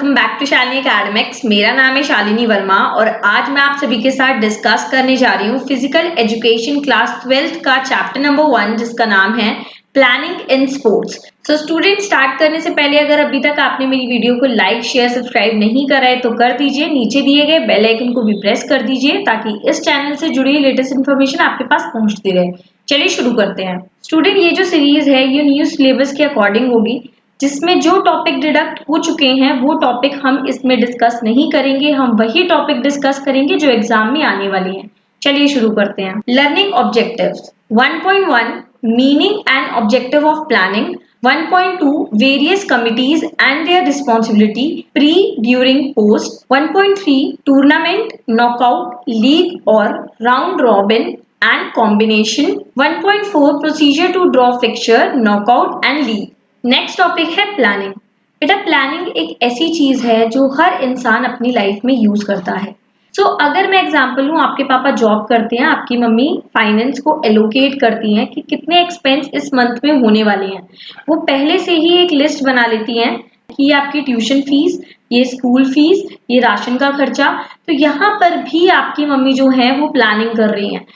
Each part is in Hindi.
Welcome back to Shalini academics. मेरा नाम है शालिनी वर्मा और आज मैं आप सभी के साथ डिस्कस करने जा रही हूँ फिजिकल एजुकेशन क्लास 12th का चैप्टर नंबर 1 जिसका नाम है planning in sports. So student, start करने से पहले अगर अभी तक आपने मेरी वीडियो को लाइक शेयर सब्सक्राइब नहीं करा है तो कर दीजिए। नीचे दिए गए बेल आइकन को भी प्रेस कर दीजिए ताकि इस चैनल से जुड़ी लेटेस्ट इन्फॉर्मेशन आपके पास पहुंचती रहे। चलिए शुरू करते हैं। स्टूडेंट, ये जो सीरीज है ये न्यू सिलेबस के अकॉर्डिंग होगी, जिसमें जो टॉपिक डिडक्ट हो चुके हैं वो टॉपिक हम इसमें डिस्कस नहीं करेंगे। हम वही टॉपिक डिस्कस करेंगे जो एग्जाम में आने वाली हैं। चलिए शुरू करते हैं। Learning objectives 1.1 meaning and objective of planning, 1.2 various committees and their responsibility pre during post, 1.3 tournament knockout league और round robin and combination, 1.4 procedure to draw fixture knockout and league. Next topic है प्लानिंग। बेटा, प्लानिंग एक ऐसी चीज है जो हर इंसान अपनी लाइफ में यूज करता है। अगर मैं एग्जांपल लूं, आपके पापा जॉब करते हैं, आपकी मम्मी फाइनेंस को एलोकेट करती हैं कि कितने एक्सपेंस इस मंथ में होने वाले हैं। वो पहले से ही एक लिस्ट बना लेती हैं कि ये आपकी ट्यूशन फीस, ये स्कूल फीस, ये राशन का खर्चा। तो यहाँ पर भी आपकी मम्मी जो है वो प्लानिंग कर रही हैं।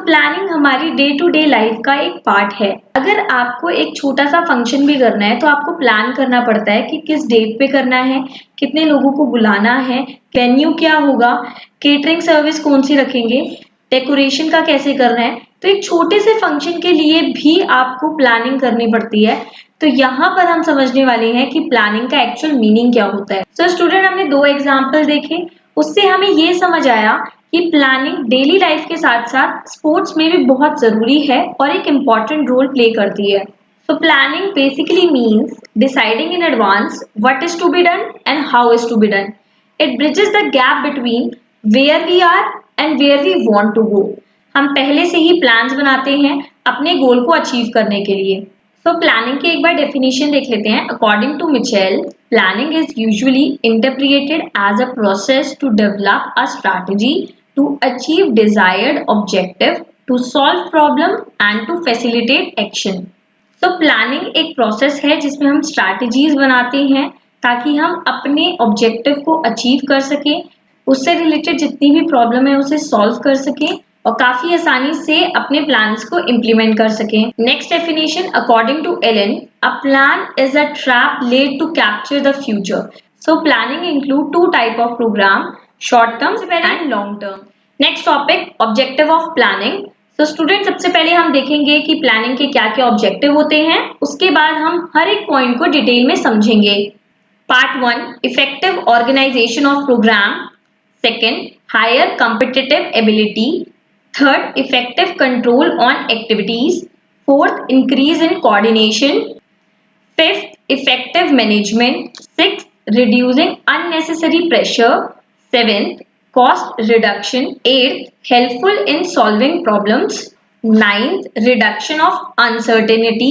प्लानिंग हमारी डे टू डे लाइफ का एक पार्ट है। अगर आपको एक छोटा सा फंक्शन भी करना है तो आपको प्लान करना पड़ता है कि किस डेट पे करना है, कितने लोगों को बुलाना है, वेन्यू क्या होगा, केटरिंग सर्विस कौन सी रखेंगे, डेकोरेशन का कैसे करना है। तो एक छोटे से फंक्शन के लिए भी आपको प्लानिंग करनी पड़ती है। तो यहाँ पर हम समझने वाले हैं कि प्लानिंग का एक्चुअल मीनिंग क्या होता है। स्टूडेंट, हमने 2 एग्जाम्पल देखे, उससे हमें ये समझ आया कि प्लानिंग डेली लाइफ के साथ साथ स्पोर्ट्स में भी बहुत जरूरी है और एक इम्पॉर्टेंट रोल प्ले करती है। Planning basically means deciding in advance what is to be done and how is to be done. It bridges the gap between where we are and where we want to go. हम पहले से ही प्लान्स बनाते हैं अपने गोल को अचीव करने के लिए। प्लानिंग की एक बार डेफिनेशन देख लेते हैं। According to Mitchell, planning is usually interpreted as a process to develop a strategy to achieve desired objective, to solve problem and to facilitate action। Planning एक प्रोसेस है जिसमें हम स्ट्रैटेजीज बनाते हैं ताकि हम अपने ऑब्जेक्टिव को अचीव कर सकें, उससे रिलेटेड जितनी भी प्रॉब्लम है उसे सॉल्व कर सकें और काफी आसानी से अपने प्लान्स को इम्प्लीमेंट कर सकें। Next definition, according to Allen, a plan is a trap laid to capture the future. Planning include 2 type of program, short term and long term. Next topic, objective of planning. Student, सबसे पहले हम देखेंगे कि प्लानिंग के क्या क्या ऑब्जेक्टिव होते हैं, उसके बाद हम हर एक पॉइंट को डिटेल में समझेंगे। Part 1, effective organisation of program. Second, higher competitive ability. Third, effective control on activities. Fourth, increase in coordination. Fifth, effective management. Sixth, reducing unnecessary pressure. 7th, cost reduction. 8th, helpful in solving problems. 9th, reduction of uncertainty.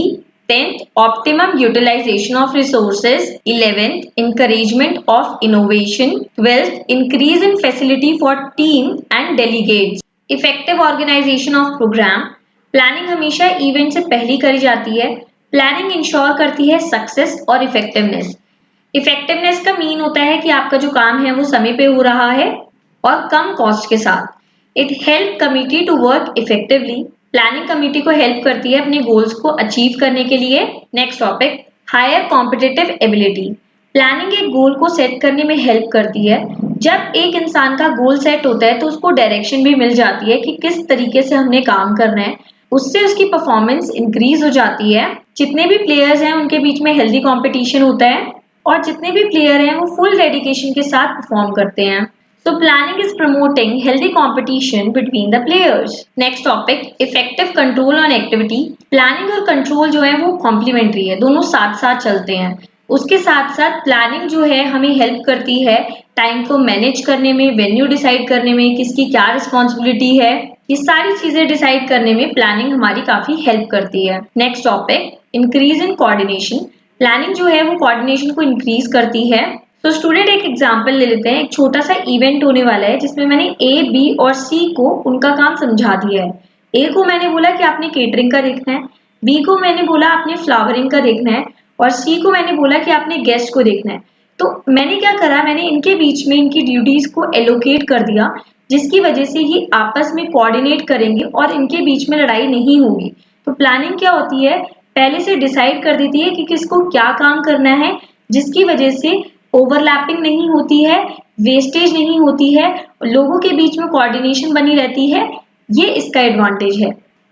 10th, optimum utilization of resources. 11th, encouragement of innovation. 12th, increase in facility for team and delegates. Effective organization of program. Planning हमेशा इवेंट से पहले करी जाती है। प्लानिंग इंश्योर करती है सक्सेस और इफेक्टिवनेस। इफेक्टिवनेस का मीन होता है कि आपका जो काम है वो समय पे हो रहा है और कम कॉस्ट के साथ। It help committee to work effectively. Planning committee को हेल्प करती है अपने गोल्स को अचीव करने के लिए। Next topic, higher competitive ability. Planning एक गोल को सेट करने में हेल्प करती है। जब एक इंसान का गोल सेट होता है तो उसको डायरेक्शन भी मिल जाती है कि किस तरीके से हमने काम करना है, उससे उसकी परफॉर्मेंस इंक्रीज हो जाती है। जितने भी प्लेयर्स हैं उनके बीच में हेल्दी कॉम्पिटिशन होता है और जितने भी प्लेयर हैं वो फुल डेडिकेशन के साथ परफॉर्म करते हैं। Planning is promoting healthy competition between the players. Next topic, effective control on activity. Planning और कंट्रोल जो है वो कॉम्प्लीमेंट्री है, दोनों साथ साथ चलते हैं। उसके साथ साथ प्लानिंग जो है हमें हेल्प करती है टाइम को मैनेज करने में, वेन्यू डिसाइड करने में, किसकी क्या रिस्पॉन्सिबिलिटी है, ये सारी चीजें डिसाइड करने में प्लानिंग हमारी काफी हेल्प करती है। Next topic, increase in coordination. Planning जो है वो कोऑर्डिनेशन को इंक्रीज करती है। स्टूडेंट, एक एग्जांपल ले लेते हैं। एक छोटा सा इवेंट होने वाला है जिसमें मैंने ए, बी और सी को उनका काम समझा दिया है। ए को मैंने बोला कि आपने केटरिंग का देखना है, बी को मैंने बोला आपने फ्लावरिंग का देखना है और सी को मैंने बोला कि आपने गेस्ट को देखना है। तो मैंने क्या करा, मैंने इनके बीच में इनकी ड्यूटीज को एलोकेट कर दिया, जिसकी वजह से ये आपस में कोऑर्डिनेट करेंगे और इनके बीच में लड़ाई नहीं होगी। तो प्लानिंग क्या होती है, पहले से डिसाइड कर देती है कि किसको क्या काम करना है, जिसकी वजह से ओवरलैपिंग नहीं होती है, वेस्टेज नहीं होती है, लोगों के बीच में कोऑर्डिनेशन बनी रहती है। ये इसका एडवांटेज है।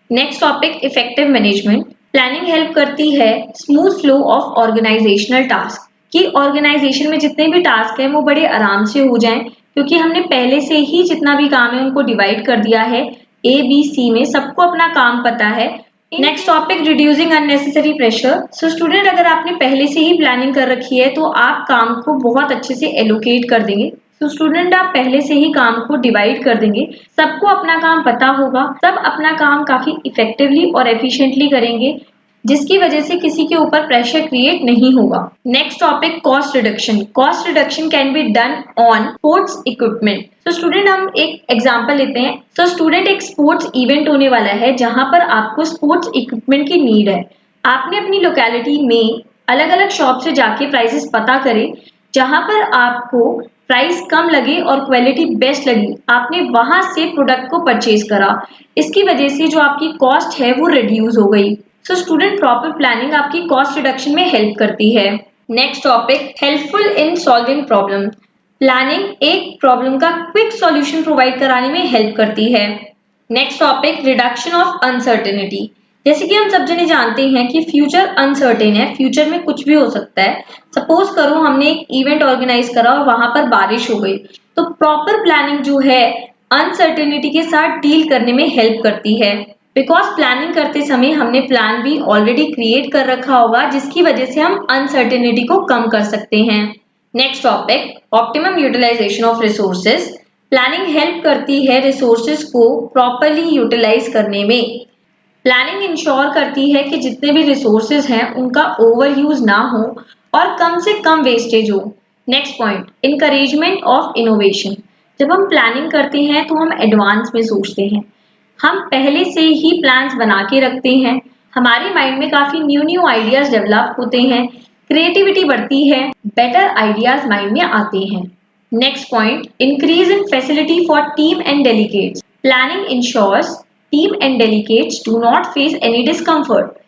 Next topic, effective management. Planning help करती है smooth flow of organisational task, कि ऑर्गेनाइजेशन में जितने भी टास्क हैं वो बड़े आराम से हो जाएं, क्योंकि हमने पहले से ही जितना भी काम है उनको डिवाइड कर दिया है ABC में, सबको अपना काम पता है। Next topic, reducing unnecessary pressure. So student, अगर आपने पहले से ही प्लानिंग कर रखी है तो आप काम को बहुत अच्छे से एलोकेट कर देंगे। तो स्टूडेंट, आप पहले से ही काम को डिवाइड कर देंगे, सबको अपना काम पता होगा, सब अपना काम काफी इफेक्टिवली और एफिशिएंटली करेंगे, जिसकी वजह से किसी के ऊपर प्रेशर क्रिएट नहीं होगा। Next topic, cost reduction. Cost reduction can be done on sports equipment. तो स्टूडेंट, हम एक एग्जांपल लेते हैं। तो स्टूडेंट, एक स्पोर्ट्स इवेंट होने वाला है जहां पर आपको स्पोर्ट्स इक्विपमेंट की नीड है। आपने अपनी लोकेलिटी में अलग अलग शॉप से जाके प्राइसेस पता करें, जहां पर आपको प्राइस कम लगे और क्वालिटी बेस्ट लगी, आपने वहां से प्रोडक्ट को परचेज करा। इसकी वजह से जो आपकी कॉस्ट है वो रिड्यूस हो गई। सो स्टूडेंट, प्रॉपर प्लानिंग आपकी कॉस्ट रिडक्शन में हेल्प करती है। Next topic, helpful in solving problem. Planning एक प्रॉब्लम का क्विक सॉल्यूशन प्रोवाइड कराने में हेल्प करती है। Next topic, reduction of uncertainty. जैसे कि हम सब जने जानते हैं कि फ्यूचर अनसर्टेन है, फ्यूचर में कुछ भी हो सकता है। सपोज करो हमने एक इवेंट ऑर्गेनाइज करा और वहां पर बारिश हो गई, तो प्रॉपर प्लानिंग जो है अनसर्टेनिटी के साथ डील करने में हेल्प करती है। बिकॉज प्लानिंग करते समय हमने प्लान भी ऑलरेडी क्रिएट कर रखा होगा, जिसकी वजह से हम अनसर्टेनिटी को कम कर सकते हैं। Next topic, optimum utilization of resources. Planning help करती है रिसोर्सेज को प्रॉपरली यूटिलाइज करने में। प्लानिंग इंश्योर करती है कि जितने भी रिसोर्सेज हैं उनका ओवर यूज ना हो और कम से कम वेस्टेज हो। Next point, encouragement of innovation. जब हम प्लानिंग करते हैं तो हम एडवांस में सोचते हैं, हम पहले से ही प्लान्स बना के रखते हैं, हमारे माइंड में काफी न्यू आइडियाज डेवलप होते हैं, क्रिएटिविटी बढ़ती है, बेटर आइडियाज माइंड में आते हैं। Next point, increase in facility for team and delegates. Planning ensures team and delegates do not face any discomfort.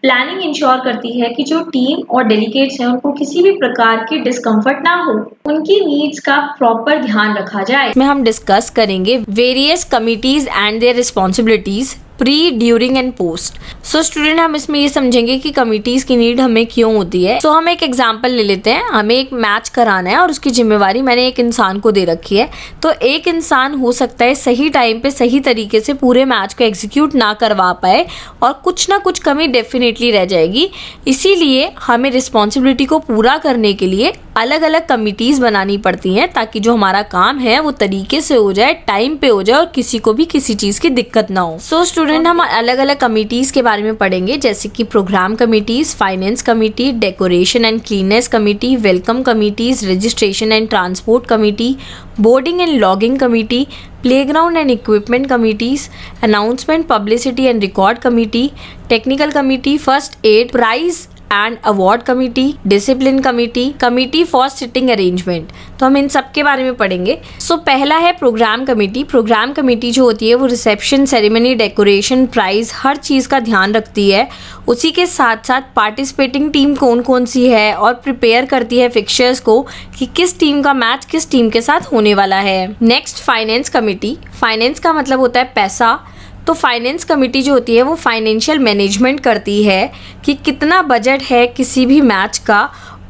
Planning ensure करती है कि जो टीम और डेलीगेट्स हैं उनको किसी भी प्रकार की डिस्कम्फर्ट ना हो, उनकी नीड्स का प्रॉपर ध्यान रखा जाए। इसमें हम डिस्कस करेंगे various committees and there responsibilities pre, during and post. So student, हम इसमें ये समझेंगे कि कमिटीज की नीड हमें क्यों होती है। सो हम एक एग्जांपल ले लेते हैं। हमें एक मैच कराना है और उसकी जिम्मेवारी मैंने एक इंसान को दे रखी है। तो एक इंसान हो सकता है सही टाइम पे सही तरीके से पूरे मैच को एग्जीक्यूट ना करवा पाए और कुछ ना कुछ कमी डेफिनेटली रह जाएगी। इसीलिए हमें रिस्पॉन्सिबिलिटी को पूरा करने के लिए अलग अलग कमिटीज बनानी पड़ती हैं, ताकि जो हमारा काम है वो तरीके से हो जाए, टाइम पे हो जाए और किसी को भी किसी चीज की दिक्कत ना हो। सो स्टूडेंट, हम अलग अलग कमिटीज के बारे में पढ़ेंगे, जैसे कि program committees, finance committee, decoration and cleanness committee, welcome committees, registration and transport committee, boarding and lodging committee, playground and equipment committees, announcement, publicity and record committee, technical committee, first aid, prize and award committee, discipline committee, committee for seating arrangement. तो हम इन सब के बारे में पढ़ेंगे। सो पहला है प्रोग्राम कमिटी। प्रोग्राम कमिटी जो होती है वो रिसेप्शन, सेरेमनी, डेकोरेशन, प्राइज, हर चीज़ का ध्यान रखती है। उसी के साथ साथ पार्टिसिपेटिंग टीम कौन कौन सी है और प्रिपेयर करती है फिक्चर्स को कि किस टीम का मैच किस टीम के साथ होने वाला है। Next, finance committee. फाइनेंस का मतलब होता है पैसा। तो फाइनेंस कमेटी जो होती है वो फाइनेंशियल मैनेजमेंट करती है कि कितना बजट है किसी भी मैच का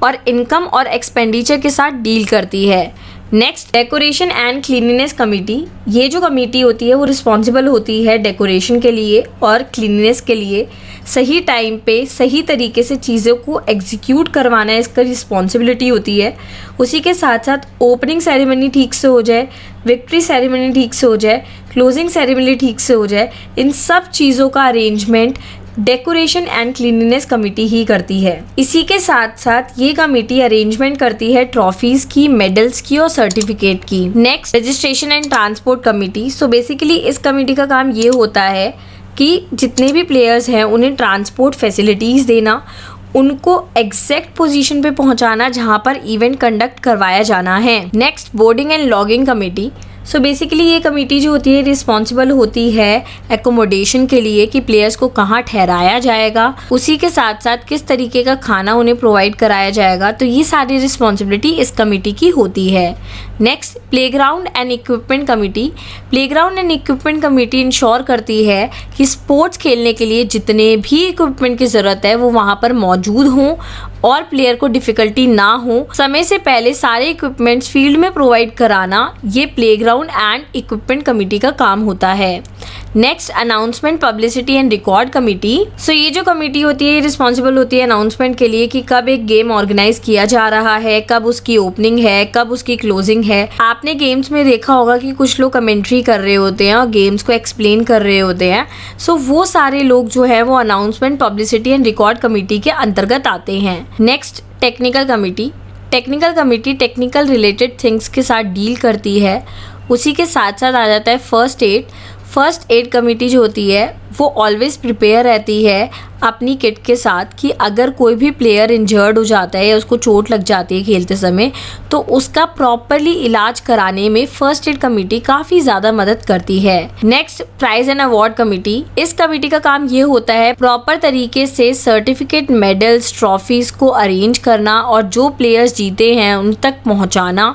और इनकम और एक्सपेंडिचर के साथ डील करती है। Next, decoration and cleanliness committee. ये जो कमेटी होती है वो रिस्पॉन्सिबल होती है डेकोरेशन के लिए और क्लीनिनेस के लिए। सही टाइम पे सही तरीके से चीज़ों को एग्जीक्यूट करवाना इसका रिस्पॉन्सिबिलिटी होती है। उसी के साथ साथ ओपनिंग सेरेमनी ठीक से हो जाए, विक्ट्री सेरेमनी ठीक से हो जाए, क्लोजिंग सेरेमनी ठीक से हो जाए, इन सब चीज़ों का arrangement decoration and cleanliness committee ही करती है। इसी के साथ साथ ये कमेटी अरेंजमेंट करती है ट्रॉफीज की, मेडल्स की और सर्टिफिकेट की। Next, registration and transport committee. So basically इस कमेटी का काम ये होता है कि जितने भी प्लेयर्स हैं उन्हें ट्रांसपोर्ट फैसिलिटीज़ देना, उनको एग्जैक्ट पोजीशन पे पहुंचाना जहां पर इवेंट कंडक्ट करवाया जाना है। Next, boarding and logging committee. So basically ये कमेटी जो होती है रिस्पॉन्सिबल होती है एकोमोडेशन के लिए कि प्लेयर्स को कहाँ ठहराया जाएगा, उसी के साथ साथ किस तरीके का खाना उन्हें प्रोवाइड कराया जाएगा। तो ये सारी रिस्पॉन्सिबिलिटी इस कमेटी की होती है। Next, playground and equipment committee. Playground and equipment committee ensure करती है कि स्पोर्ट्स खेलने के लिए जितने भी इक्विपमेंट की ज़रूरत है वो वहाँ पर मौजूद हों और प्लेयर को डिफ़िकल्टी ना हो। समय से पहले सारे इक्विपमेंट्स फील्ड में प्रोवाइड कराना ये प्लेग्राउंड एंड इक्विपमेंट कमेटी का काम होता है। Next, announcement, publicity and record committee. So ये जो कमेटी होती है रिस्पॉन्सिबल होती है अनाउंसमेंट के लिए कि कब एक गेम ऑर्गेनाइज किया जा रहा है, कब उसकी ओपनिंग है, कब उसकी क्लोजिंग है। आपने गेम्स में देखा होगा कि कुछ लोग कमेंट्री कर रहे होते हैं और गेम्स को एक्सप्लेन कर रहे होते हैं। सो वो सारे लोग जो है वो announcement, publicity and record committee के अंतर्गत आते हैं। Next, technical committee. Technical committee technical related things के साथ डील करती है। उसी के साथ साथ आ जाता है first aid. First aid committee जो होती है वो ऑलवेज प्रिपेयर रहती है अपनी किट के साथ कि अगर कोई भी प्लेयर इंजर्ड हो जाता है या उसको चोट लग जाती है खेलते समय तो उसका प्रॉपरली इलाज कराने में फर्स्ट एड कमेटी काफ़ी ज़्यादा मदद करती है। Next, prize and award committee. इस कमेटी का काम ये होता है प्रॉपर तरीके से सर्टिफिकेट, मेडल्स, ट्रॉफीज़ को अरेंज करना और जो प्लेयर्स जीते हैं उन तक पहुँचाना,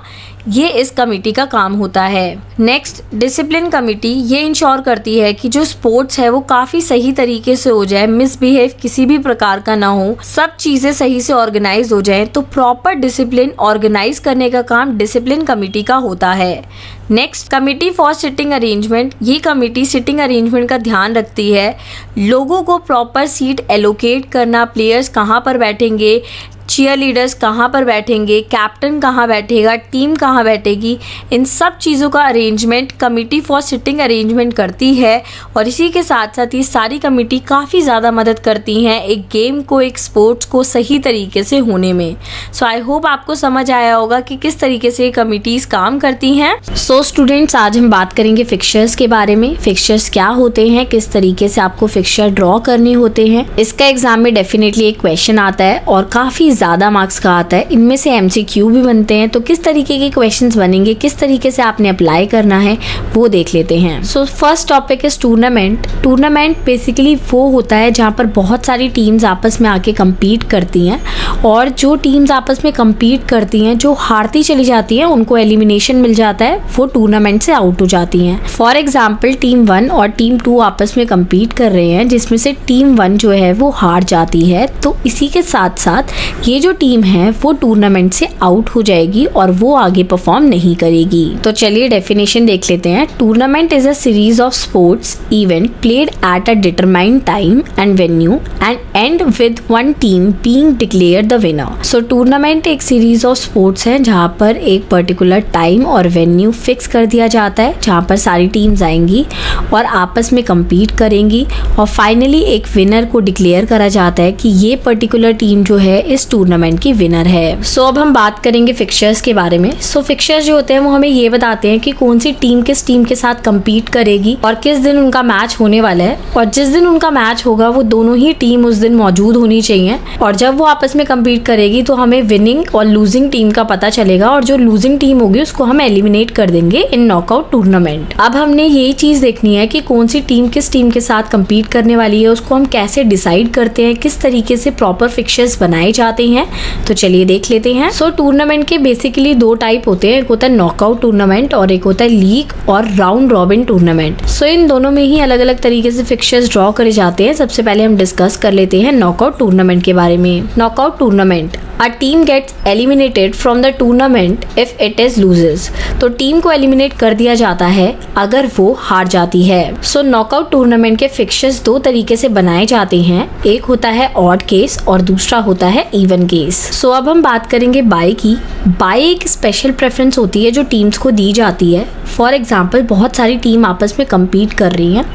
ये इस कमेटी का काम होता है। Next, discipline committee. ये इंश्योर करती है कि जो स्पोर्ट्स है वो काफ़ी सही तरीके से हो जाए, मिसबिहेव किसी भी प्रकार का ना हो, सब चीज़ें सही से ऑर्गेनाइज हो जाए। तो प्रॉपर डिसिप्लिन ऑर्गेनाइज करने का काम डिसिप्लिन कमेटी का होता है। Next, committee for seating arrangement. ये कमेटी सिटिंग अरेंजमेंट का ध्यान रखती है, लोगों को प्रॉपर सीट एलोकेट करना, प्लेयर्स कहाँ पर बैठेंगे, चीयर लीडर्स कहाँ पर बैठेंगे, कैप्टन कहाँ बैठेगा, टीम कहाँ बैठेगी, इन सब चीज़ों का arrangement committee for seating arrangement करती है। और इसी के साथ साथ ये सारी कमेटी काफ़ी ज़्यादा मदद करती हैं एक गेम को, एक स्पोर्ट्स को सही तरीके से होने में। सो आई होप आपको समझ आया होगा कि किस तरीके से ये कमेटीज़ काम करती हैं। सो स्टूडेंट्स, आज हम बात करेंगे फिक्चर्स के बारे में। फिक्चर्स क्या होते हैं, किस तरीके से आपको फिक्चर ड्रॉ करने होते हैं। इसका एग्जाम में डेफिनेटली एक क्वेश्चन आता है और काफ़ी ज़्यादा मार्क्स का आता है। इनमें से MCQ भी बनते हैं। तो किस तरीके के क्वेश्चंस बनेंगे, किस तरीके से आपने अप्लाई करना है वो देख लेते हैं। So first topic is tournament. Tournament basically वो होता है जहाँ पर बहुत सारी टीम्स आपस में आके compete करती हैं और जो टीम्स आपस में compete करती हैं, जो हारती चली जाती हैं उनको एलिमिनेशन मिल जाता है, वो टूर्नामेंट से आउट हो जाती हैं। फॉर एग्जाम्पल टीम 1 और टीम 2 आपस में compete कर रहे हैं जिसमें से टीम 1 जो है वो हार जाती है। तो इसी के साथ साथ ये जो टीम है वो टूर्नामेंट से आउट हो जाएगी और वो आगे परफॉर्म नहीं करेगी। तो चलिए डेफिनेशन देख लेते हैं। Tournament is a series of sports event played at a determined time and venue and and with one team being declared the winner. So tournament एक सीरीज ऑफ स्पोर्ट्स है जहाँ पर एक पर्टिकुलर टाइम और वेन्यू फिक्स कर दिया जाता है जहाँ पर सारी टीम्स आएंगी और आपस में compete करेंगी और फाइनली एक विनर को डिक्लेयर करा जाता है कि ये पर्टिकुलर टीम जो है इस टूर्नामेंट की विनर है। सो अब हम बात करेंगे फिक्चर्स के बारे में। सो फिक्चर्स जो होते हैं वो हमें ये बताते हैं कि कौन सी टीम किस टीम के साथ compete करेगी और किस दिन उनका मैच होने वाला है, और जिस दिन उनका मैच होगा वो दोनों ही टीम उस दिन मौजूद होनी चाहिए और जब वो आपस में compete करेगी तो हमें विनिंग और लूजिंग टीम का पता चलेगा और जो लूजिंग टीम होगी उसको हम एलिमिनेट कर देंगे इन नॉकआउट टूर्नामेंट। अब हमने यही चीज देखनी है कि कौन सी टीम किस टीम के साथ compete करने वाली है, उसको हम कैसे डिसाइड करते हैं, किस तरीके से प्रॉपर फिक्चर्स बनाए जाते हैं। तो चलिए देख लेते हैं। सो टूर्नामेंट के बेसिकली दो टाइप होते हैं, एक होता है नॉकआउट टूर्नामेंट और एक होता है लीग और राउंड रॉबिन टूर्नामेंट। सो इन दोनों में ही अलग अलग तरीके से फिक्चर्स ड्रॉ करे जाते हैं। सबसे पहले हम डिस्कस कर लेते हैं नॉकआउट टूर्नामेंट के बारे में। Knockout tournament, a team gets eliminated from the tournament if it is loses. तो टीम को एलिमिनेट कर दिया जाता है अगर वो हार जाती है। सो नॉकआउट टूर्नामेंट के फिक्चर्स दो तरीके से बनाए जाते हैं, एक होता है ऑड केस और दूसरा होता है इवन केस। सो अब हम बात करेंगे बाय की। बाय एक स्पेशल प्रेफरेंस होती है जो टीम्स को दी जाती है। फॉर एग्जाम्पल बहुत सारी टीम आपस में compete कर रही हैं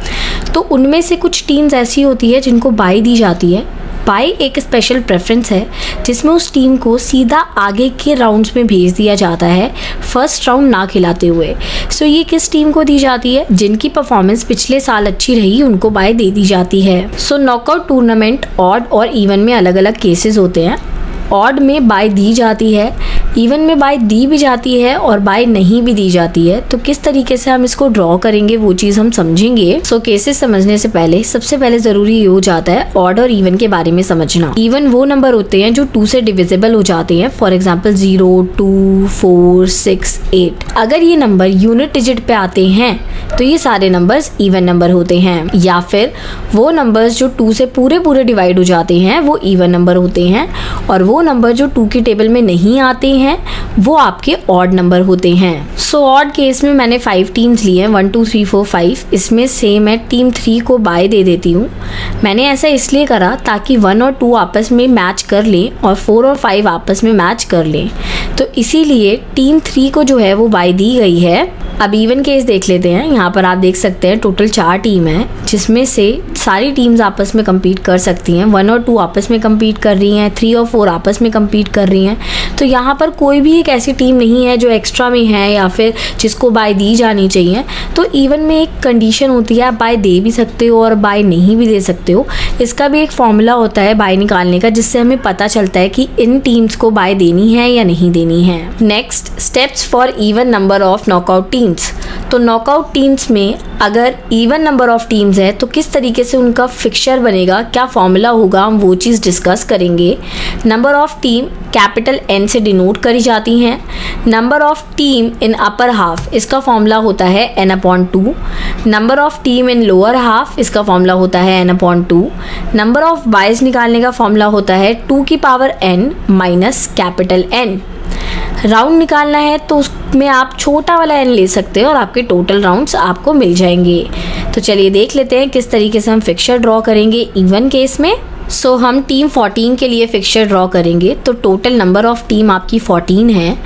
तो उनमें से कुछ टीम्स ऐसी होती है जिनको बाय दी जाती है। बाय एक स्पेशल प्रेफरेंस है जिसमें उस टीम को सीधा आगे के राउंड्स में भेज दिया जाता है फर्स्ट राउंड ना खिलाते हुए। सो ये किस टीम को दी जाती है? जिनकी परफॉर्मेंस पिछले साल अच्छी रही उनको बाय दे दी जाती है। सो नॉकआउट टूर्नामेंट ऑड और इवन में अलग अलग केसेस होते हैं। ऑड में बाय दी जाती है, इवन में बाय दी भी जाती है और बाय नहीं भी दी जाती है। तो किस तरीके से हम इसको ड्रॉ करेंगे वो चीज़ हम समझेंगे। सो केसेस समझने से पहले सबसे पहले ज़रूरी ये हो जाता है ऑड और इवन के बारे में समझना। इवन वो नंबर होते हैं जो 2 से डिविजिबल हो जाते हैं, फॉर एग्जाम्पल 0, 2, 4, 6, 8। अगर ये नंबर यूनिट डिजिट पे आते हैं तो ये सारे नंबर्स इवन नंबर होते हैं, या फिर वो नंबर्स जो 2 से पूरे डिवाइड हो जाते हैं वो इवन नंबर होते हैं, और वो नंबर जो 2 की टेबल में नहीं आते हैं वो आपके ऑड नंबर होते हैं। सो ऑड केस में मैंने 5 टीम्स लिए हैं, 1 2 3 4 5। इसमें से मैं टीम 3 को बाय दे देती हूँ। मैंने ऐसा इसलिए करा ताकि 1 और 2 आपस में मैच कर लें और 4 और 5 आपस में मैच कर लें, तो इसीलिए टीम 3 को जो है वो बाय दी गई है। अब इवन केस देख लेते हैं। यहाँ पर आप देख सकते हैं टोटल 4 टीम है जिसमें से सारी टीम्स आपस में कम्पीट कर सकती हैं। 1 और 2 आपस में कम्पीट कर रही हैं, 3 और 4 आपस में कम्पीट कर रही हैं। तो यहाँ पर कोई भी एक ऐसी टीम नहीं है जो एक्स्ट्रा में है या फिर जिसको बाय दी जानी चाहिए। तो इवन में एक कंडीशन होती है, आप बाय दे भी सकते हो और बाय नहीं भी दे सकते हो। इसका भी एक फॉर्मूला होता है बाय निकालने का, जिससे हमें पता चलता है कि इन टीम्स को बाय देनी है या नहीं देनी है। Next, steps for even number of knockout teams. तो नॉकआउट टीम्स में अगर इवन नंबर ऑफ टीम्स है तो किस तरीके से उनका फिक्सचर बनेगा, क्या फॉर्मूला होगा, हम वो चीज़ डिस्कस करेंगे। Number of team capital N से डिनोट करी जाती हैं। Number of team in upper half, इसका फॉर्मूला होता है n/2। Number of team in lower half, इसका फॉर्मूला होता है n/2। नंबर ऑफ बायज निकालने का फॉर्मूला होता है 2 की power n minus capital N। Round निकालना है तो उसमें आप छोटा वाला n ले सकते हैं और आपके टोटल राउंड्स आपको मिल जाएंगे। तो चलिए देख लेते हैं किस तरीके से हम फिक्सचर ड्रॉ करेंगे इवन केस में। सो हम टीम 14 के लिए फिक्सचर ड्रॉ करेंगे। तो टोटल नंबर ऑफ टीम आपकी 14 है।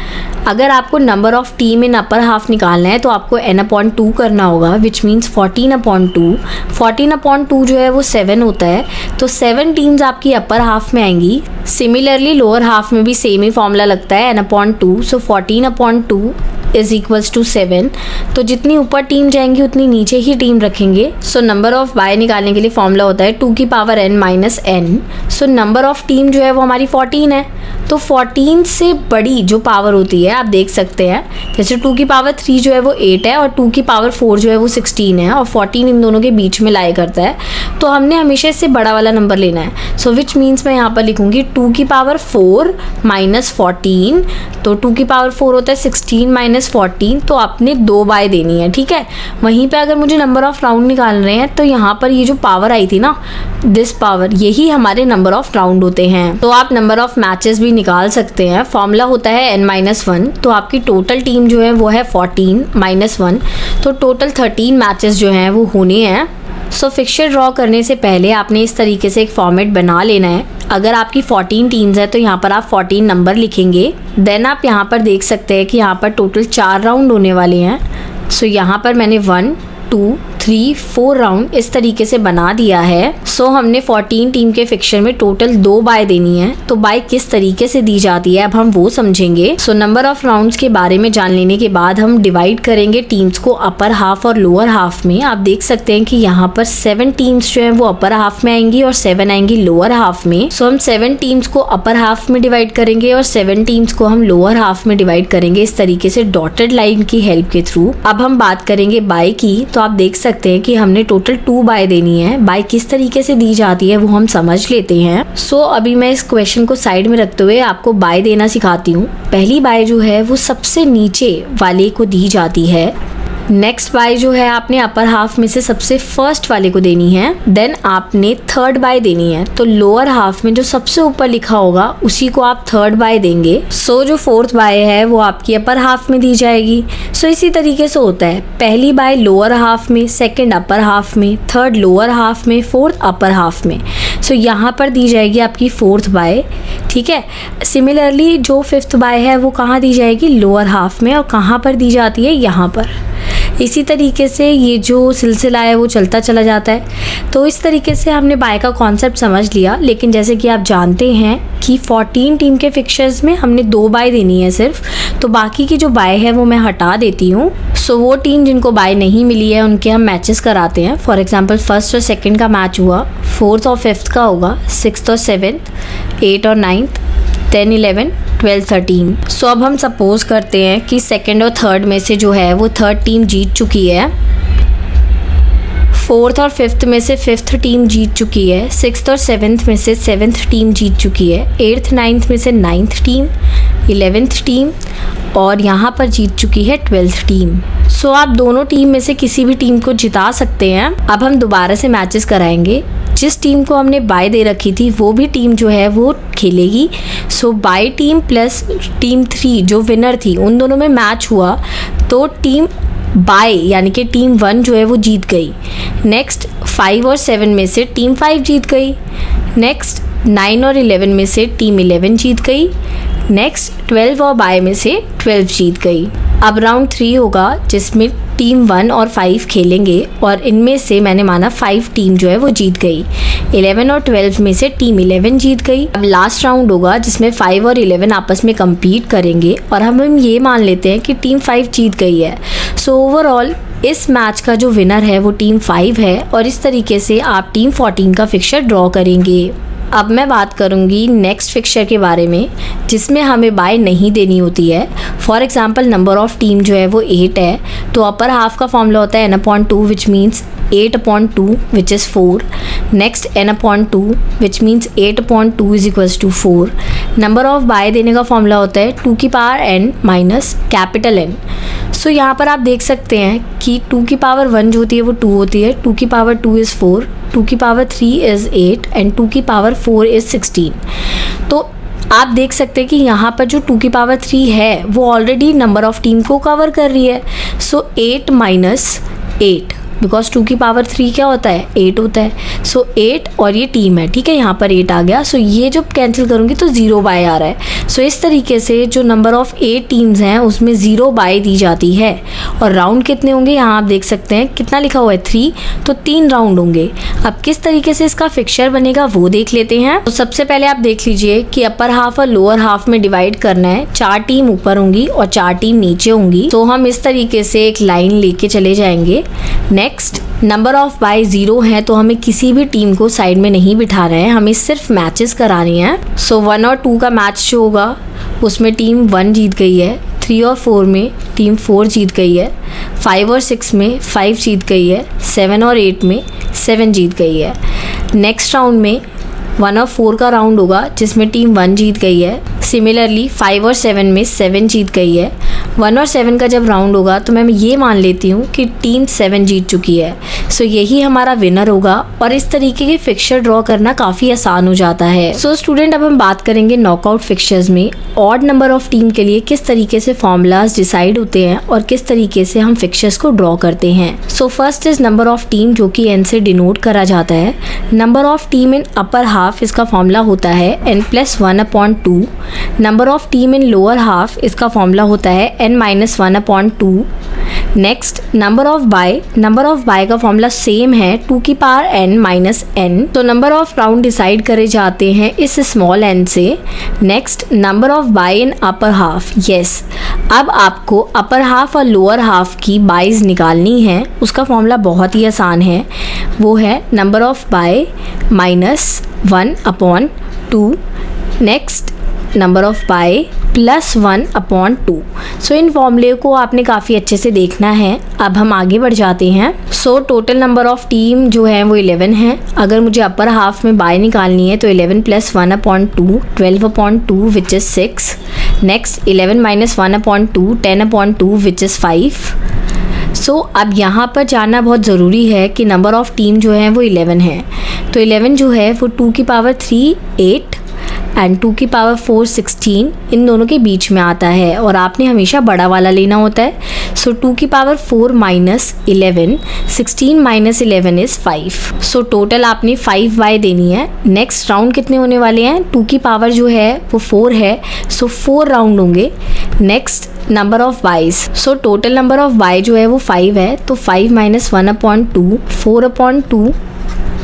अगर आपको number of team in upper half निकालना है तो आपको n/2 करना होगा, विच मीन्स 14/2। 14/2 जो है वो 7 होता है। तो 7 टीम्स आपकी अपर हाफ में आएंगी। सिमिलरली लोअर हाफ में भी सेम ही फॉर्मूला लगता है n/2। So 14/2 is equals to 7। तो जितनी ऊपर टीम जाएंगी उतनी नीचे ही टीम रखेंगे। सो नंबर ऑफ बाय निकालने के लिए फॉर्मूला होता है 2 की power n minus n। So number of team जो है वो हमारी 14 है। तो 14 से बड़ी जो पावर होती है आप देख सकते हैं, जैसे 2 की पावर 3 जो है वो 8 है और 2 की पावर 4 जो है वो 16 है और 14 इन दोनों के बीच में लाई करता है। तो हमने हमेशा इससे बड़ा वाला नंबर लेना है। सो विच मीन्स मैं यहाँ पर लिखूंगी 2 की पावर 4 माइनस 14। तो 2 की पावर 4 होता है 16 माइनस 14। तो आपने 2 बाय देनी है, ठीक है। वहीं पे अगर मुझे नंबर ऑफ राउंड निकाल रहे हैं तो यहाँ पर ये जो पावर आई थी ना, दिस पावर, यही हमारे नंबर ऑफ राउंड होते हैं। तो आप नंबर ऑफ मैचेस भी निकाल सकते हैं। फॉर्मूला होता है n-1। तो आपकी टोटल टीम जो है वो है 14 माइनस 1। तो टोटल 13 मैचेस जो हैं वो होने हैं। सो फिक्सचर ड्रॉ करने से पहले आपने इस तरीके से एक फॉर्मेट बना लेना है। अगर आपकी 14 टीम्स है तो यहाँ पर आप 14 नंबर लिखेंगे। देन आप यहाँ पर देख सकते हैं कि यहाँ पर टोटल 4 राउंड होने वाले हैं। सो यहाँ पर मैंने 1 2 3 4 राउंड इस तरीके से बना दिया है। सो हमने 14 टीम के फिक्सचर में टोटल 2 बाय देनी है। तो बाय किस तरीके से दी जाती है अब हम वो समझेंगे। सो नंबर ऑफ राउंड्स के बारे में जान लेने के बाद हम डिवाइड करेंगे टीम्स को अपर हाफ और लोअर हाफ में। आप देख सकते हैं कि यहाँ पर 7 टीम्स जो है वो अपर हाफ में आएंगी और 7 आएंगी लोअर हाफ में। सो हम 7 टीम्स को अपर हाफ में डिवाइड करेंगे और 7 टीम्स को हम लोअर हाफ में डिवाइड करेंगे, इस तरीके से डॉटेड लाइन की हेल्प के थ्रू। अब हम बात करेंगे बाय की। तो आप देख सकते हैं कि हमने टोटल 2 बाय देनी है। बाय किस तरीके से दी जाती है वो हम समझ लेते हैं। सो अभी मैं इस क्वेश्चन को साइड में रखते हुए आपको बाय देना सिखाती हूँ। पहली बाय जो है वो सबसे नीचे वाले को दी जाती है। नेक्स्ट बाय जो है आपने अपर हाफ में से सबसे फर्स्ट वाले को देनी है। देन आपने थर्ड बाय देनी है। तो लोअर हाफ में जो सबसे ऊपर लिखा होगा उसी को आप थर्ड बाय देंगे। सो जो फोर्थ बाय है वो आपकी अपर हाफ में दी जाएगी। सो इसी तरीके से होता है, पहली बाय लोअर हाफ में, सेकंड अपर हाफ में, थर्ड लोअर हाफ में, फोर्थ अपर हाफ में। सो यहाँ पर दी जाएगी आपकी फोर्थ बाय, ठीक है। सिमिलरली जो फिफ्थ बाय है वो कहाँ दी जाएगी, लोअर हाफ में, और कहाँ पर दी जाती है, यहाँ पर। इसी तरीके से ये जो सिलसिला है वो चलता चला जाता है। तो इस तरीके से हमने बाय का कॉन्सेप्ट समझ लिया, लेकिन जैसे कि आप जानते हैं कि 14 टीम के फिक्चर्स में हमने 2 बाय देनी है सिर्फ, तो बाकी की जो बाय है वो मैं हटा देती हूँ। सो वो टीम जिनको बाय नहीं मिली है उनके हम मैचेस कराते हैं। फॉर एग्जांपल फर्स्ट और सेकंड का मैच हुआ, फोर्थ और फिफ्थ का होगा, सिक्स्थ और सेवेंथ, 8 और 9th, 10, 11, 12, 13। सो अब हम सपोज करते हैं कि सेकंड और थर्ड में से जो है वो थर्ड टीम जीत चुकी है, फोर्थ और फिफ्थ में से फिफ्थ टीम जीत चुकी है, सिक्स्थ और सेवेंथ में से सेवेंथ टीम जीत चुकी है, 8th 9th में से 9th टीम, 11th टीम और यहाँ पर जीत चुकी है 12th टीम। सो आप दोनों टीम में से किसी भी टीम को जिता सकते हैं। अब हम दोबारा से मैचेस कराएंगे। जिस टीम को हमने बाय दे रखी थी वो भी टीम जो है वो खेलेगी। सो बाय टीम प्लस टीम 3 जो विनर थी उन दोनों में मैच हुआ तो टीम बाय यानी कि टीम 1 जो है वो जीत गई। नेक्स्ट 5 और 7 में से टीम 5 जीत गई। नेक्स्ट 9 और 11 में से टीम 11 जीत गई। नेक्स्ट 12 और बाय में से 12 जीत गई। अब राउंड 3 होगा जिसमें टीम 1 और 5 खेलेंगे और इनमें से मैंने माना 5 टीम जो है वो जीत गई। 11 और 12 में से टीम 11 जीत गई। अब लास्ट राउंड होगा जिसमें 5 और 11 आपस में compete करेंगे और हम ये मान लेते हैं कि टीम 5 जीत गई है। सो ओवरऑल इस मैच का जो विनर है वो टीम 5 है और इस तरीके से आप टीम 14 का फिक्चर ड्रॉ करेंगे। अब मैं बात करूंगी नेक्स्ट फिक्चर के बारे में जिसमें हमें बाय नहीं देनी होती है। For example number of team जो है वो 8 है तो अपर हाफ का फॉर्मूला होता है n/2 which means 8/2 which is 4। Next n/2 which means 8/2 is equals to 4। Number of bye देने का फॉर्मूला होता है 2 की power n minus capital N। So यहाँ पर आप देख सकते हैं कि 2 की पावर 1 जो होती है वो 2 होती है, 2 की पावर 2 इज़ 4, 2 की पावर 3 इज़ 8 एंड 2 की पावर 4 इज़ 16। तो आप देख सकते हैं कि यहाँ पर जो 2 की पावर 3 है वो ऑलरेडी नंबर ऑफ टीम को कवर कर रही है। सो 8 माइनस 8 बिकॉज 2 की पावर 3 क्या होता है 8 होता है। सो 8 और ये टीम है, ठीक है, यहाँ पर 8 आ गया। सो ये जब कैंसिल करूँगी तो 0 बाय आ रहा है। सो इस तरीके से जो नंबर ऑफ 8 टीम्स हैं उसमें 0 बाय दी जाती है। और राउंड कितने होंगे यहाँ आप देख सकते हैं, कितना लिखा हुआ है 3, तो 3 राउंड होंगे। अब किस तरीके से इसका फिक्चर बनेगा वो देख लेते हैं। तो सबसे पहले आप देख लीजिए कि अपर हाफ और लोअर हाफ में डिवाइड करना है। 4 टीम ऊपर होंगी और 4 टीम नीचे होंगी। तो हम इस तरीके से एक लाइन लेके चले जाएंगे। नेक्स्ट नंबर ऑफ बाय 0 है तो हमें किसी भी टीम को साइड में नहीं बिठा रहे हैं, हमें सिर्फ मैचेस करानी है। सो 1 और 2 का मैच जो होगा उसमें टीम 1 जीत गई है, 3 और 4 में टीम 4 जीत गई है, 5 और 6 में 5 जीत गई है, 7 और 8 में 7 जीत गई है। नेक्स्ट राउंड में 1 और 4 का राउंड होगा जिसमें टीम 1 जीत गई है। सिमिलरली 5 और 7 में 7 जीत गई है। 1 और 7 का जब राउंड होगा तो मैं ये मान लेती हूँ कि टीम 7 जीत चुकी है। सो यही हमारा विनर होगा और इस तरीके के फिक्चर ड्रॉ करना काफ़ी आसान हो जाता है। सो स्टूडेंट अब हम बात करेंगे नॉकआउट फिक्चर्स में ऑड नंबर ऑफ टीम के लिए किस तरीके से फॉर्मूलाज डिसाइड होते हैं और किस तरीके से हम फिक्चर्स को ड्रॉ करते हैं। So first is number of team जो कि n से डिनोट करा जाता है। Number of team in upper half इसका फॉर्मूला होता है n+1/2। Number of team in lower half इसका फॉर्मूला होता है n-1/2। Next number of bye का फॉर्मूला सेम है 2 की पावर n माइनस n। तो नंबर ऑफ राउंड डिसाइड करे जाते हैं इस स्मॉल n से। Next number of bye in upper half. Yes, अब आपको अपर हाफ और लोअर हाफ की बाइज निकालनी है। उसका फॉर्मूला बहुत ही आसान है, वो है number of bye -1/2। Next number of bye +1/2। So इन फॉर्मूले को आपने काफ़ी अच्छे से देखना है। अब हम आगे बढ़ जाते हैं। सो टोटल नंबर ऑफ टीम जो है वो 11 है। अगर मुझे अपर हाफ में बाय निकालनी है तो 11 + 1/2 12/2 which is 6। Next 11 - 1/2 10/2 which is 5। सो अब यहाँ पर जानना बहुत ज़रूरी है कि नंबर ऑफ टीम जो है वो 11 है। तो 11 जो है वो 2 की पावर 3 8 एंड 2 की पावर 4 16 इन दोनों के बीच में आता है और आपने हमेशा बड़ा वाला लेना होता है। सो 2 की पावर 4 - 11 16 - 11 इज़ 5। सो टोटल आपने 5 बाय देनी है। नेक्स्ट राउंड कितने होने वाले हैं, 2 की पावर जो है वो 4 है, सो 4 राउंड होंगे। Next number of byes. So total number of bye जो है वो 5 है, तो 5 माइनस 1/2 4/2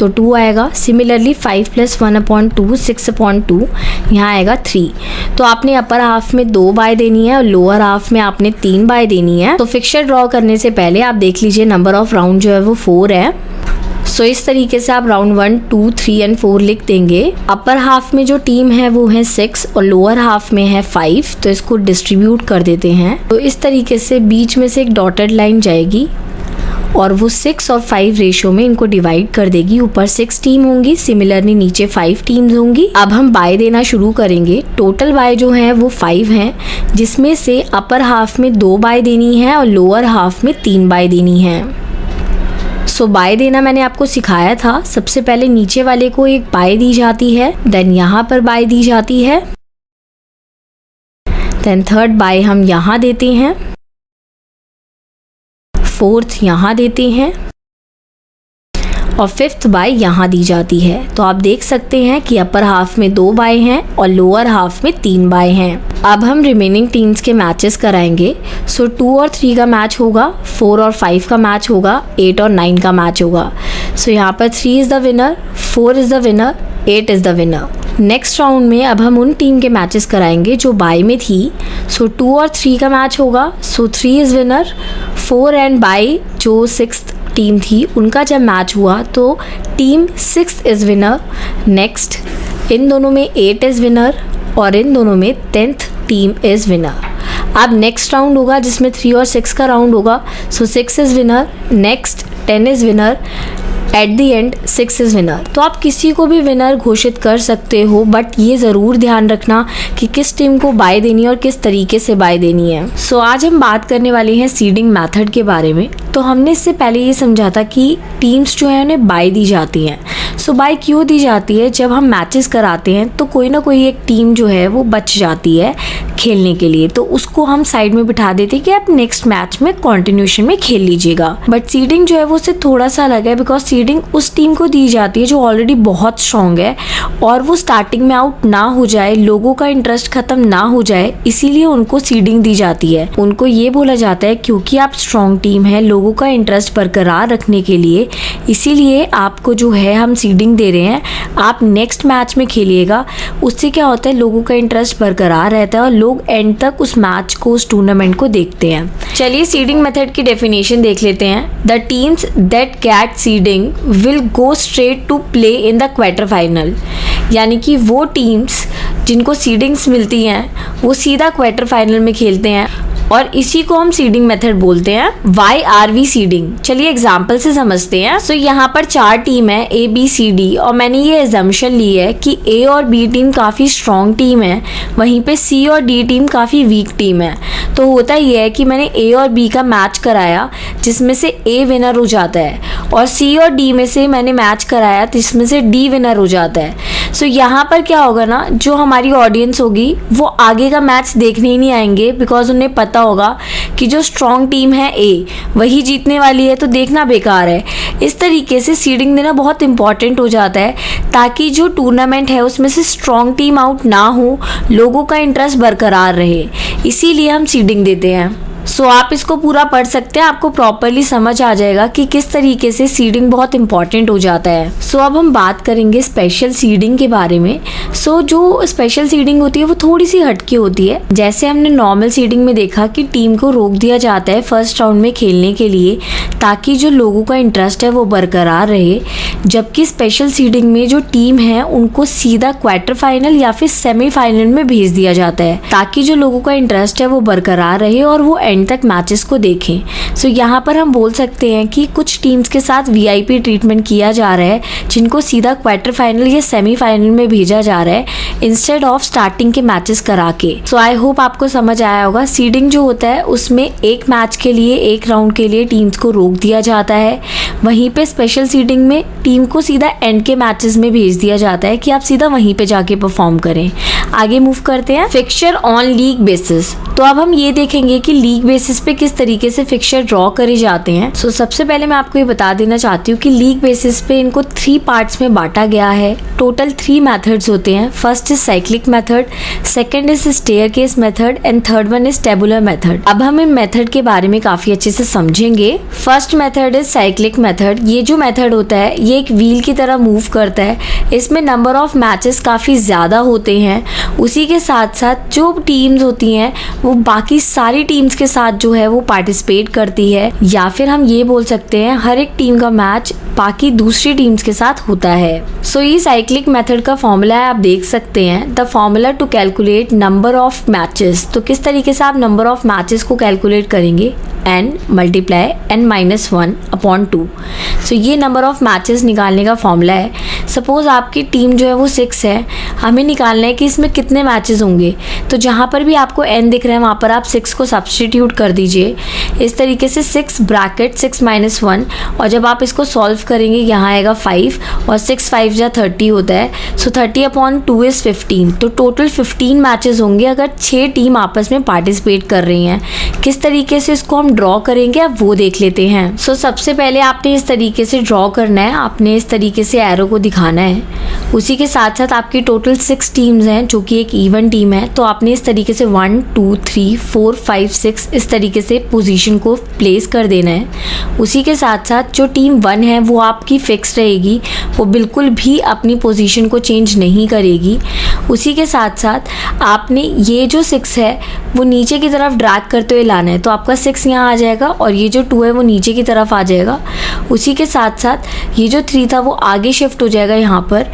तो 2 आएगा। सिमिलरली 5 प्लस 1/2 6/2 यहाँ आएगा 3। तो आपने अपर हाफ में 2 बाय देनी है और लोअर हाफ में आपने 3 बाय देनी है। तो फिक्सचर ड्रॉ करने से पहले आप देख लीजिए नंबर ऑफ राउंड जो है वो 4 है। सो इस तरीके से आप राउंड 1, 2, 3 एंड 4 लिख देंगे। अपर हाफ में जो टीम है वो है 6 और लोअर हाफ में है 5, तो इसको डिस्ट्रीब्यूट कर देते हैं। तो इस तरीके से बीच में से एक डॉटेड लाइन जाएगी और वो 6 और 5 रेशियो में इनको डिवाइड कर देगी। ऊपर 6 टीम होंगी, सिमिलरली नीचे 5 टीम्स होंगी। अब हम बाय देना शुरू करेंगे। टोटल बाय जो है वो 5 हैं, जिसमें से अपर हाफ में 2 बाय देनी है और लोअर हाफ में 3 बाय देनी है। सो बाय देना मैंने आपको सिखाया था। सबसे पहले नीचे वाले को एक बाय दी जाती है, देन यहाँ पर बाय दी जाती है, देन थर्ड बाय हम यहाँ देते हैं, फोर्थ यहाँ देते हैं और फिफ्थ बाय यहाँ दी जाती है। तो आप देख सकते हैं कि अपर हाफ में 2 बाय हैं और लोअर हाफ में 3 बाय हैं। अब हम रिमेनिंग टीम्स के मैचेस कराएंगे। सो 2 और 3 का मैच होगा, 4 और 5 का मैच होगा, 8 और 9 का मैच होगा। सो यहाँ पर 3 is the winner, 4 is the winner, 8 is the winner. Next round में अब हम उन टीम के मैचेस कराएंगे जो बाय में थी। सो 2 और 3 का मैच होगा। सो 3 इज़ विनर, 4 एंड बाय जो 6th टीम थी उनका जब मैच हुआ तो team 6 is winner. Next in दोनों में 8 इज़ विनर और इन दोनों में 10th टीम इज़ विनर। अब नेक्स्ट राउंड होगा जिसमें 3 और 6 का राउंड होगा। सो 6 is winner, next 10 is winner, at the end 6 is winner. तो आप किसी को भी विनर घोषित कर सकते हो, बट ये ज़रूर ध्यान रखना कि किस टीम को बाय देनी है और किस तरीके से बाय देनी है। सो आज हम बात करने वाले हैं सीडिंग मेथड के बारे में। तो हमने इससे पहले ये समझा था कि टीम्स जो है उन्हें बाय दी जाती हैं। सो बाय क्यों दी जाती है? जब हम मैचेस कराते हैं तो कोई ना कोई एक टीम जो है वो बच जाती है खेलने के लिए, तो उसको हम साइड में बिठा देते हैं कि आप नेक्स्ट मैच में कंटिन्यूएशन में खेल लीजिएगा। बट सीडिंग जो है वो उससे थोड़ा सा अलग है, बिकॉज सीडिंग उस टीम को दी जाती है जो ऑलरेडी बहुत स्ट्रांग है और वो स्टार्टिंग में आउट ना हो जाए, लोगों का इंटरेस्ट खत्म ना हो जाए, इसीलिए उनको सीडिंग दी जाती है। उनको ये बोला जाता है क्योंकि आप स्ट्रांग टीम है, लोगों का इंटरेस्ट बरकरार रखने के लिए, इसीलिए आपको जो है हम सीडिंग दे रहे हैं। आप नेक्स्ट मैच में खेलिएगा, उससे क्या होता है लोगों का इंटरेस्ट बरकरार रहता है और लोग एंड तक उस मैच को, उस टूर्नामेंट को देखते हैं। चलिए सीडिंग मेथड की डेफिनेशन देख लेते हैं। The teams that get seeding will go straight to play in the quarter final. यानी कि वो टीम्स जिनको सीडिंग्स मिलती हैं वो सीधा क्वार्टर फाइनल में खेलते हैं और इसी को हम सीडिंग मेथड बोलते हैं। Why are we seeding? चलिए एग्जाम्पल से समझते हैं। सो यहाँ पर 4 टीम है A B C D और मैंने ये एजम्पशन ली है कि A और B टीम काफ़ी स्ट्रॉन्ग टीम है, वहीं पे C और D टीम काफ़ी वीक टीम है। तो होता ये है कि मैंने A और B का मैच कराया जिसमें से A विनर हो जाता है और C और D में से मैंने मैच कराया जिसमें से D विनर हो जाता है। सो यहाँ पर क्या होगा ना, जो हमारी ऑडियंस होगी वो आगे का मैच देखने ही नहीं आएंगे, बिकॉज उन्हें पता होगा कि जो स्ट्रॉन्ग टीम है A वही जीतने वाली है, तो देखना बेकार है। इस तरीके से सीडिंग देना बहुत इंपॉर्टेंट हो जाता है ताकि जो टूर्नामेंट है उसमें से स्ट्रॉन्ग टीम आउट ना हो, लोगों का इंटरेस्ट बरकरार रहे, इसीलिए हम सीडिंग देते हैं। सो आप इसको पूरा पढ़ सकते हैं, आपको प्रॉपरली समझ आ जाएगा कि किस तरीके से सीडिंग बहुत इंपॉर्टेंट हो जाता है। सो अब हम बात करेंगे स्पेशल सीडिंग के बारे में। सो जो स्पेशल सीडिंग होती है वो थोड़ी सी हटके होती है। जैसे हमने नॉर्मल सीडिंग में देखा कि टीम को रोक दिया जाता है फर्स्ट राउंड में खेलने के लिए ताकि जो लोगों का इंटरेस्ट है वो बरकरार रहे, जबकि स्पेशल सीडिंग में जो टीम है उनको सीधा क्वार्टर फाइनल या फिर सेमीफाइनल में भेज दिया जाता है ताकि जो लोगों का इंटरेस्ट है वो बरकरार रहे और वो एंड तक मैचेस को देखें। सो यहाँ पर हम बोल सकते हैं कि कुछ टीम्स के साथ VIP ट्रीटमेंट किया जा रहा है जिनको सीधा क्वार्टर फाइनल या सेमीफाइनल में भेजा जा रहा है इंस्टेड ऑफ स्टार्टिंग के मैचेस करा के। सो आई होप आपको समझ आया होगा। सीडिंग जो होता है उसमें एक मैच के लिए, एक राउंड के लिए टीम्स को रोक दिया जाता है, वहीं पे स्पेशल सीडिंग में टीम को सीधा एंड के मैचेस में भेज दिया जाता है कि आप सीधा वहीं पे जाके परफॉर्म करें। आगे मूव करते हैं। Fixture on league basis. तो अब हम ये देखेंगे कि लीग बेसिस पे किस तरीके से फिक्सचर ड्रॉ करे जाते हैं। सो सबसे पहले मैं आपको ये बता देना चाहती हूँ कि लीग बेसिस पे इनको 3 पार्ट्स में बांटा गया है। टोटल 3 मेथड्स होते हैं। First is cyclic method, second is staircase method and third one is tabular method. अब हम इन मेथड के बारे में काफी अच्छे से समझेंगे। First method is cyclic method. ये जो मेथड होता है ये एक व्हील की तरह मूव करता है। इसमें नंबर ऑफ मैचेस काफी ज्यादा होते हैं। उसी के साथ साथ जो टीम्स होती हैं वो बाकी सारी टीम्स के साथ जो है वो पार्टिसिपेट करती है, या फिर हम ये बोल सकते हैं हर एक टीम का मैच बाकी दूसरी टीम्स के साथ होता है। सो ये साइक्लिक मेथड का फॉर्मूला है, आप देख सकते हैं the formula to calculate number of matches. तो किस तरीके से आप नंबर ऑफ मैचेस को कैलकुलेट करेंगे, n मल्टीप्लाई n-1/2। सो ये नंबर ऑफ मैचेस निकालने का फॉर्मूला है। सपोज आपकी टीम जो है वो 6 है, हमें निकालना है कि इसमें कितने मैचेस होंगे। तो जहाँ पर भी आपको n दिख रहा है वहाँ पर आप 6 को सब्स्टिट्यूट कर दीजिए। इस तरीके से 6 ब्रैकेट 6 - 1, और जब आप इसको सॉल्व करेंगे यहाँ आएगा 5 और 6 5 जा 30 होता है। सो 30/2 इज 15। तो टोटल 15 मैचेस होंगे अगर 6 टीम आपस में पार्टिसिपेट कर रही हैं। किस तरीके से इसको हम ड्रॉ करेंगे अब वो देख लेते हैं। सो सबसे पहले आपने इस तरीके से ड्रॉ करना है, आपने इस तरीके से एरो को दिखाना है। उसी के साथ साथ आपकी टोटल 6 टीम्स हैं जो कि एक इवन टीम है। तो आपने इस तरीके से 1 2 3 4 5 6 इस तरीके से पोजीशन को प्लेस कर देना है। उसी के साथ साथ जो टीम 1 है वो आपकी फिक्स रहेगी, वो बिल्कुल भी अपनी पोजीशन को चेंज नहीं करेगी। उसी के साथ साथ आपने ये जो 6 है वो नीचे की तरफ ड्रैग करते हुए लाना है। तो आपका 6 यहाँ आ जाएगा और ये जो 2 है वो नीचे की तरफ आ जाएगा। उसी के साथ साथ ये जो 3 था वो आगे शिफ्ट हो जाएगा यहाँ पर,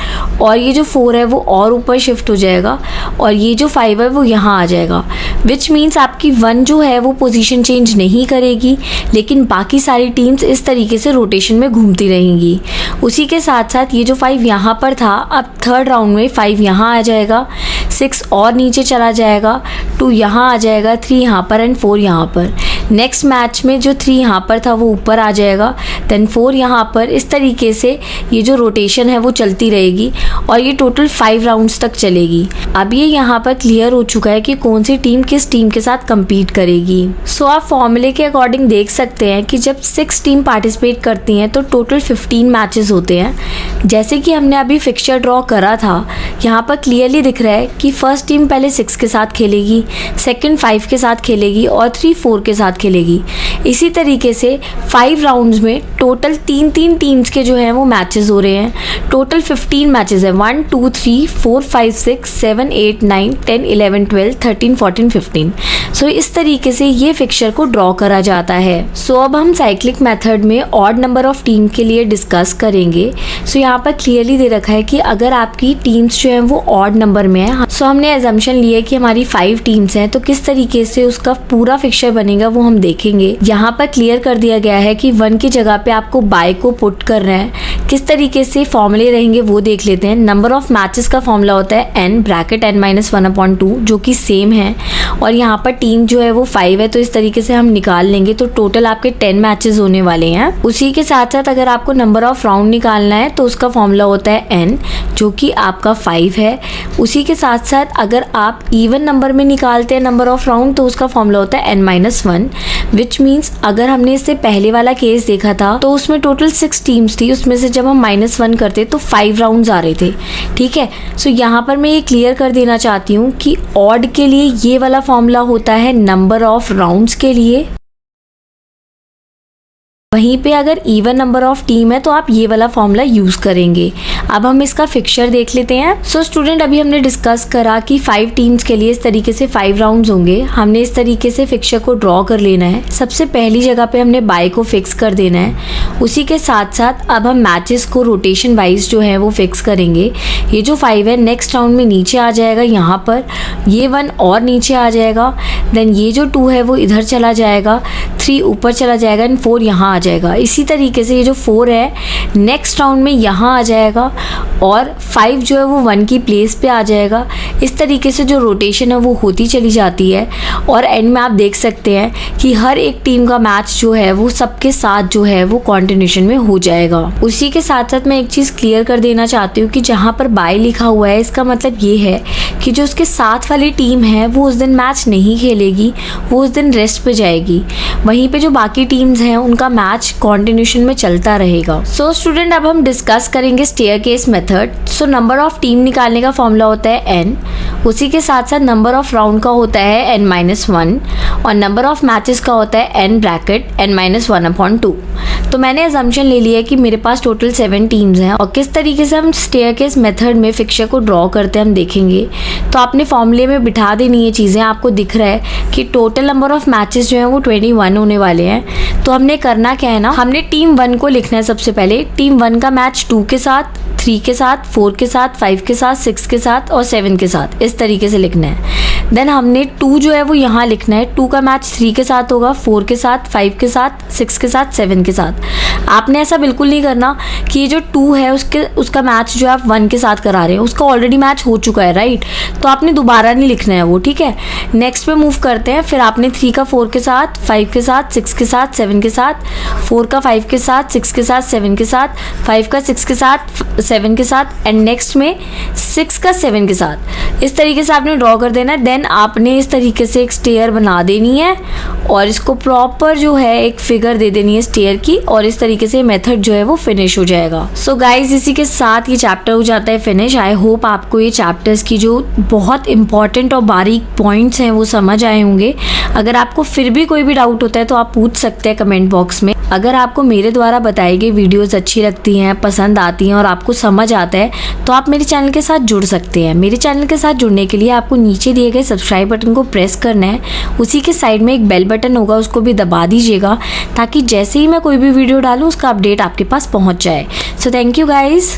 और ये जो 4 है वो और ऊपर शिफ्ट हो जाएगा, और ये जो 5 है वो यहाँ आ जाएगा। विच मीन्स आपकी 1 जो है वो पोजीशन चेंज नहीं करेगी, लेकिन बाकी सारी टीम्स इस तरीके से रोटेशन में घूमती रहेंगी। उसी के साथ साथ ये जो 5 यहाँ पर था, अब थर्ड राउंड में 5 यहाँ आ जाएगा, 6 और नीचे चला जाएगा, 2 यहाँ आ जाएगा, 3 यहाँ पर एंड 4 यहाँ पर। नेक्स्ट मैच में जो 3 यहाँ पर था वो ऊपर आ जाएगा, देन 4 यहाँ पर। इस तरीके से ये जो रोटेशन है वो चलती रहेगी और ये टोटल 5 राउंड्स तक चलेगी। अब ये यहाँ पर क्लियर हो चुका है कि कौन सी टीम किस टीम के साथ compete करेगी। सो आप फॉर्मूले के अकॉर्डिंग देख सकते हैं कि जब 6 टीम पार्टिसिपेट करती हैं तो टोटल 15 मैचेस होते हैं। जैसे कि हमने अभी फिक्सचर ड्रॉ करा था, यहाँ पर क्लियरली दिख रहा है कि फर्स्ट टीम पहले 6 के साथ खेलेगी, सेकंड 5 के साथ खेलेगी और 3 4 के साथ खेलेगी। इसी तरीके से 5 राउंड्स में टोटल 3 टीम्स के जो हैं वो मैचेस हो रहे हैं। टोटल 15 मैचेस है, 1 2 3 4 5 6 7 8 9 10 11 12 13 14 15। सो इस तरीके से ये फिक्सचर को ड्रॉ करा जाता है। सो अब हम साइक्लिक मेथड में ऑड नंबर ऑफ टीम के लिए डिस्कस करेंगे। सो यहाँ पर क्लियरली दे रखा है कि अगर आपकी टीम्स जो है वो ऑड नंबर में है, सो हमने एजम्पशन लिया कि हमारी 5 टीम्स हैं, तो किस तरीके से उसका पूरा फिक्सचर बनेगा वो हम देखेंगे। यहाँ पर क्लियर कर दिया गया है कि 1 की जगह पे आपको बाय को पुट करना है। किस तरीके से फॉर्मूले रहेंगे वो देख लेते हैं। नंबर ऑफ मैचेस का फॉर्मूला होता है n ब्रैकेट n-1/2 जो कि सेम है, और यहाँ पर टीम जो है वो 5 है, तो इस तरीके से हम निकाल लेंगे। तो टोटल आपके 10 मैचेस होने वाले हैं। उसी के साथ साथ अगर आपको नंबर ऑफ राउंड निकालना है तो उसका फॉर्मूला होता है n जो कि आपका 5 है। उसी के साथ साथ अगर आप इवन नंबर में निकालते हैं नंबर ऑफ राउंड तो उसका फॉर्मूला होता है n-1, विच मीन्स अगर हमने इससे पहले वाला केस देखा था तो उसमें टोटल 6 टीम्स थी, उसमें से जब हम -1 करते तो 5 राउंड्स आ रहे थे। ठीक है, सो यहाँ पर मैं ये क्लियर कर देना चाहती हूँ कि ऑड के लिए ये वाला फॉर्मूला होता है नंबर ऑफ राउंड्स के लिए, वहीं पे अगर इवन नंबर ऑफ टीम है तो आप ये वाला फॉर्मूला यूज करेंगे। अब हम इसका फिक्सचर देख लेते हैं। सो स्टूडेंट, अभी हमने डिस्कस करा कि 5 टीम्स के लिए इस तरीके से 5 राउंड्स होंगे। हमने इस तरीके से फिक्सचर को ड्रॉ कर लेना है। सबसे पहली जगह पे हमने बाय को फिक्स कर देना है। उसी के साथ साथ अब हम मैचेस को रोटेशन वाइज जो है वो फिक्स करेंगे। ये जो 5 है नेक्स्ट राउंड में नीचे आ जाएगा, यहाँ पर ये 1 और नीचे आ जाएगा, देन ये जो 2 है वो इधर चला जाएगा, 3 ऊपर चला जाएगा एंड 4 यहाँ आ जाएगा। इसी तरीके से ये जो 4 है नेक्स्ट राउंड में यहाँ आ जाएगा और 5 जो है वो 1 की प्लेस पे आ जाएगा। इस तरीके से जो रोटेशन है वो होती चली जाती है और एंड में आप देख सकते हैं कि हर एक टीम का मैच जो है वो सबके साथ जो है वो कंटिन्यूएशन में हो जाएगा। उसी के साथ साथ मैं एक चीज़ क्लियर कर देना चाहती हूँ कि जहाँ पर बाय लिखा हुआ है इसका मतलब ये है कि जो उसके साथ वाली टीम है वो उस दिन मैच नहीं खेलेगी, वो उस दिन रेस्ट पे जाएगी। वहीं पे जो बाकी टीम्स हैं उनका मैच कॉन्टिन्यूशन में चलता रहेगा। सो स्टूडेंट, अब हम डिस्कस करेंगे staircase method. So number of team निकालने का फॉर्मूला होता है n, उसी के साथ साथ नंबर ऑफ राउंड का होता है n-1 और नंबर ऑफ मैचेस का होता है n ब्रैकेट n-1/2। तो मैंने अजम्पशन ले लिया है कि मेरे पास टोटल 7 टीम्स हैं और किस तरीके से हम स्टेयरकेस मेथड में फिक्चर को ड्रॉ करते हैं हम देखेंगे। तो आपने फॉर्मूले में बिठा देनी है चीज़ें। आपको दिख रहा है कि टोटल नंबर ऑफ मैचेस जो हैं वो 21 होने वाले हैं। तो हमने करना क्या है ना, हमने टीम 1 को लिखना है सबसे पहले। टीम 1 का मैच 2 के साथ, 3 के साथ, 4 के साथ, 5 के साथ, 6 के साथ और 7 के साथ, इस तरीके से लिखना है। देन हमने 2 जो है वो यहाँ लिखना है। 2 का मैच 3 के साथ होगा, 4 के साथ, 5 के साथ, 6 के साथ, 7 के साथ। आपने ऐसा बिल्कुल नहीं करना कि ये जो 2 है उसका मैच जो आप 1 के साथ करा रहे हैं, उसका ऑलरेडी मैच हो चुका है, राइट। तो आपने दोबारा नहीं लिखना है वो, ठीक है। नेक्स्ट पे मूव करते हैं। फिर आपने 3 का 4 के साथ, 5 के साथ, 6 के साथ, 7 के साथ, 4 का 5 के साथ, 6 के साथ, 7 के साथ, 5 का 6 के साथ, 7 के साथ एंड नेक्स्ट में 6 का 7 के साथ। इस तरीके से आपने ड्रॉ कर देना है। देन आपने इस तरीके से एक स्टेयर बना देनी है और इसको प्रॉपर जो है एक फिगर दे देनी है स्टेयर की, और इस तरीके से मेथड जो है वो फिनिश हो जाएगा। सो गाइज, इसी के साथ ये चैप्टर हो जाता है फिनिश। आई होप आपको ये चैप्टर्स की जो बहुत इंपॉर्टेंट और बारीक पॉइंट्स हैं वो समझ आए होंगे। अगर आपको फिर भी कोई भी डाउट होता है तो आप पूछ सकते हैं कमेंट बॉक्स में। अगर आपको मेरे द्वारा बताई गई वीडियोस अच्छी लगती हैं, पसंद आती हैं और आपको समझ आता है तो आप मेरे चैनल के साथ जुड़ सकते हैं। मेरे चैनल के साथ जुड़ने के लिए आपको नीचे दिए गए सब्सक्राइब बटन को प्रेस करना है। उसी के साइड में एक बेल बटन होगा, उसको भी दबा दीजिएगा ताकि जैसे ही मैं कोई भी वीडियो डालूँ उसका अपडेट आपके पास पहुँच जाए। So thank you guys.